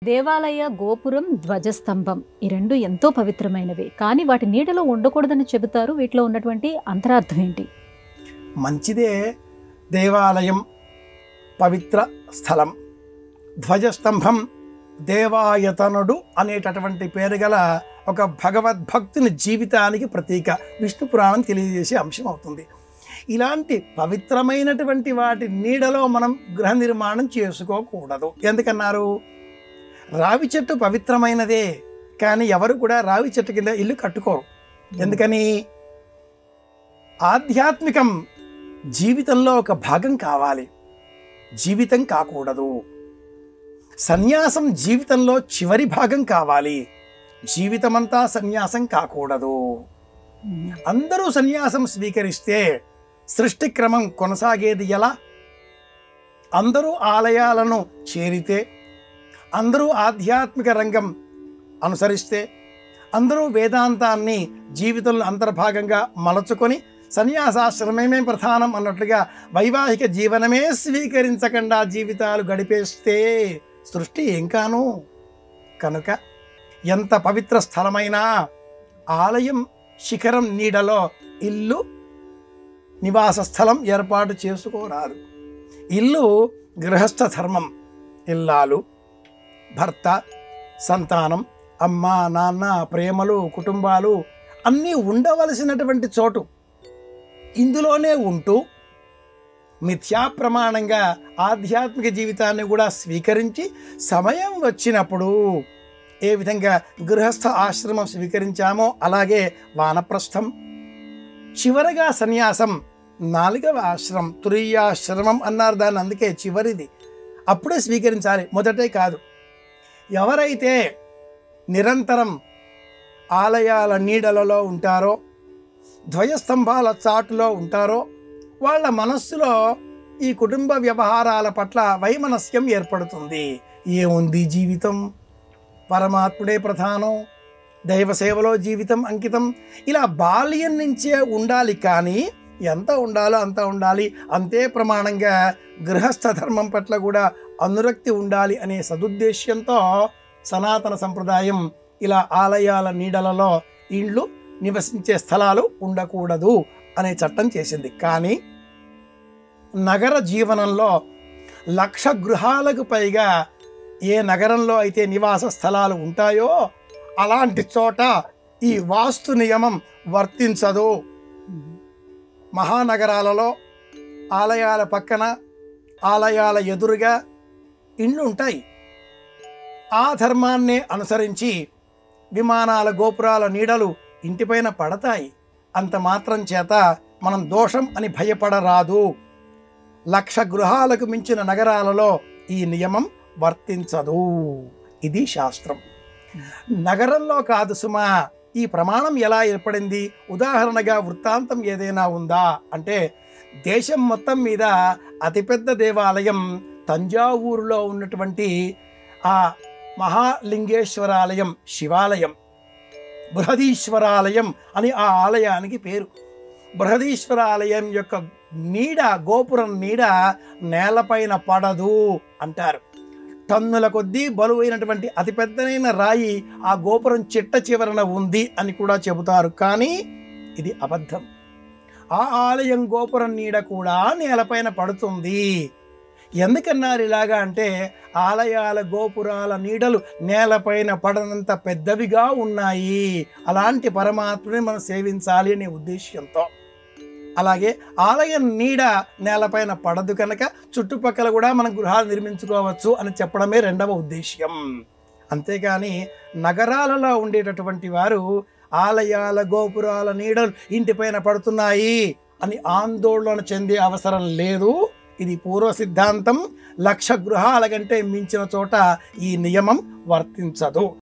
దేవాలయ గోపురం, ధ్వజస్తంభం ఈ రెండు ఎంతో పవిత్రమైనవి. కానీ వాటి నీడలో ఉండకూడదని చెబుతారు. వీటిలో ఉన్నటువంటి అంతరార్థం ఏంటి? మంచిదే. దేవాలయం పవిత్ర స్థలం, ధ్వజస్తంభం దేవాయతనుడు అనేటటువంటి పేరు గల ఒక భగవద్భక్తుని జీవితానికి ప్రతీక. విష్ణు పురాణం తెలియజేసే అంశం అవుతుంది. ఇలాంటి పవిత్రమైనటువంటి వాటి నీడలో మనం గృహ నిర్మాణం చేసుకోకూడదు. ఎందుకన్నారు? రావి చెట్టు పవిత్రమైనదే, కానీ ఎవరు కూడా రావి చెట్టు కింద ఇల్లు కట్టుకోరు. ఎందుకని? ఆధ్యాత్మికం జీవితంలో ఒక భాగం కావాలి, జీవితం కాకూడదు. సన్యాసం జీవితంలో చివరి భాగం కావాలి, జీవితమంతా సన్యాసం కాకూడదు. అందరూ సన్యాసం స్వీకరిస్తే సృష్టి క్రమం కొనసాగేది ఎలా? అందరూ ఆలయాలను చేరితే, అందరూ ఆధ్యాత్మిక రంగం అనుసరిస్తే, అందరూ వేదాంతాన్ని జీవితంలో అంతర్భాగంగా మలచుకొని సన్యాసాశ్రమమే ప్రధానం అన్నట్లుగా వైవాహిక జీవనమే స్వీకరించకుండా జీవితాలు గడిపేస్తే సృష్టి ఏం కాను? కనుక ఎంత పవిత్ర స్థలమైనా ఆలయం శిఖరం నీడలో ఇల్లు నివాస స్థలం ఏర్పాటు చేసుకోరాదు. ఇల్లు గృహస్థ ధర్మం. ఇల్లాలు, భర్త, సంతానం, అమ్మ నాన్న, ప్రేమలు, కుటుంబాలు అన్నీ ఉండవలసినటువంటి చోటు. ఇందులోనే ఉంటూ మిథ్యా ప్రమాణంగా ఆధ్యాత్మిక జీవితాన్ని కూడా స్వీకరించి సమయం వచ్చినప్పుడు ఏ విధంగా గృహస్థ ఆశ్రమం స్వీకరించామో అలాగే వానప్రస్థం, చివరగా సన్యాసం, 4వ ఆశ్రమం తురీయాశ్రమం అన్నారు దాన్ని. అందుకే చివరిది. అప్పుడే స్వీకరించాలి, మొదటే కాదు. ఎవరైతే నిరంతరం ఆలయాల నీడలలో ఉంటారో, ధ్వజస్తంభాల చాటులో ఉంటారో, వాళ్ళ మనస్సులో ఈ కుటుంబ వ్యవహారాల పట్ల వైమనస్యం ఏర్పడుతుంది. ఏముంది జీవితం, పరమాత్ముడే ప్రధానం, దైవ సేవలో జీవితం అంకితం, ఇలా బాల్యం నుంచే ఉండాలి. కానీ ఎంత ఉండాలో అంత ఉండాలి. అంతే ప్రమాణంగా గృహస్థ ధర్మం పట్ల కూడా అనురక్తి ఉండాలి అనే సదుద్దేశ్యంతో సనాతన సంప్రదాయం ఇలా ఆలయాల నీడలలో ఇండ్లు, నివసించే స్థలాలు ఉండకూడదు అనే చట్టం చేసింది. కానీ నగర జీవనంలో 1,00,000 గృహాలకు పైగా ఏ నగరంలో అయితే నివాస స్థలాలు ఉంటాయో అలాంటి చోట ఈ వాస్తు నియమం వర్తించదు. మహానగరాలలో ఆలయాల పక్కన, ఆలయాల ఎదురుగా ఇండ్లు ఉంటాయి. ఆ ధర్మాన్నే అనుసరించి విమానాల గోపురాల నీడలు ఇంటిపైన పడతాయి. అంత మాత్రం చేత మనం దోషం అని భయపడరాదు. 1,00,000 గృహాలకు మించిన నగరాలలో ఈ నియమం వర్తించదు. ఇది శాస్త్రం. నగరంలో కాదు సుమా. ఈ ప్రమాణం ఎలా ఏర్పడింది? ఉదాహరణగా వృత్తాంతం ఏదైనా ఉందా అంటే, దేశం మొత్తం మీద అతిపెద్ద దేవాలయం తంజావూరులో ఉన్నటువంటి ఆ మహాలింగేశ్వరాలయం, శివాలయం, బృహదీశ్వరాలయం అని ఆ ఆలయానికి పేరు. బృహదీశ్వరాలయం యొక్క నీడ, గోపురం నీడ నేలపైన పడదు అంటారు. టన్నుల కొద్దీ బరువైనటువంటి అతిపెద్దనైన రాయి ఆ గోపురం చిట్ట చివరన ఉంది అని కూడా చెబుతారు. కానీ ఇది అబద్ధం. ఆ ఆలయం గోపురం నీడ కూడా నేలపైన పడుతుంది. ఎందుకన్నారు ఇలాగా అంటే, ఆలయాల గోపురాల నీడలు నేలపైన పడనంత పెద్దవిగా ఉన్నాయి. అలాంటి పరమాత్మని మనం సేవించాలి అనే ఉద్దేశ్యంతో. అలాగే ఆలయం నీడ నేలపైన పడదు కనుక చుట్టుపక్కల కూడా మనం గృహాలు నిర్మించుకోవచ్చు అని చెప్పడమే 2వ ఉద్దేశ్యం. అంతేగాని నగరాలలో ఉండేటటువంటి వారు ఆలయాల గోపురాల నీడలు ఇంటిపైన పడుతున్నాయి అని ఆందోళన చెందే అవసరం లేదు. ఇది పూర్వ సిద్ధాంతం. 1,00,000 గృహాల కంటే మించిన చోట ఈ నియమం వర్తించదు.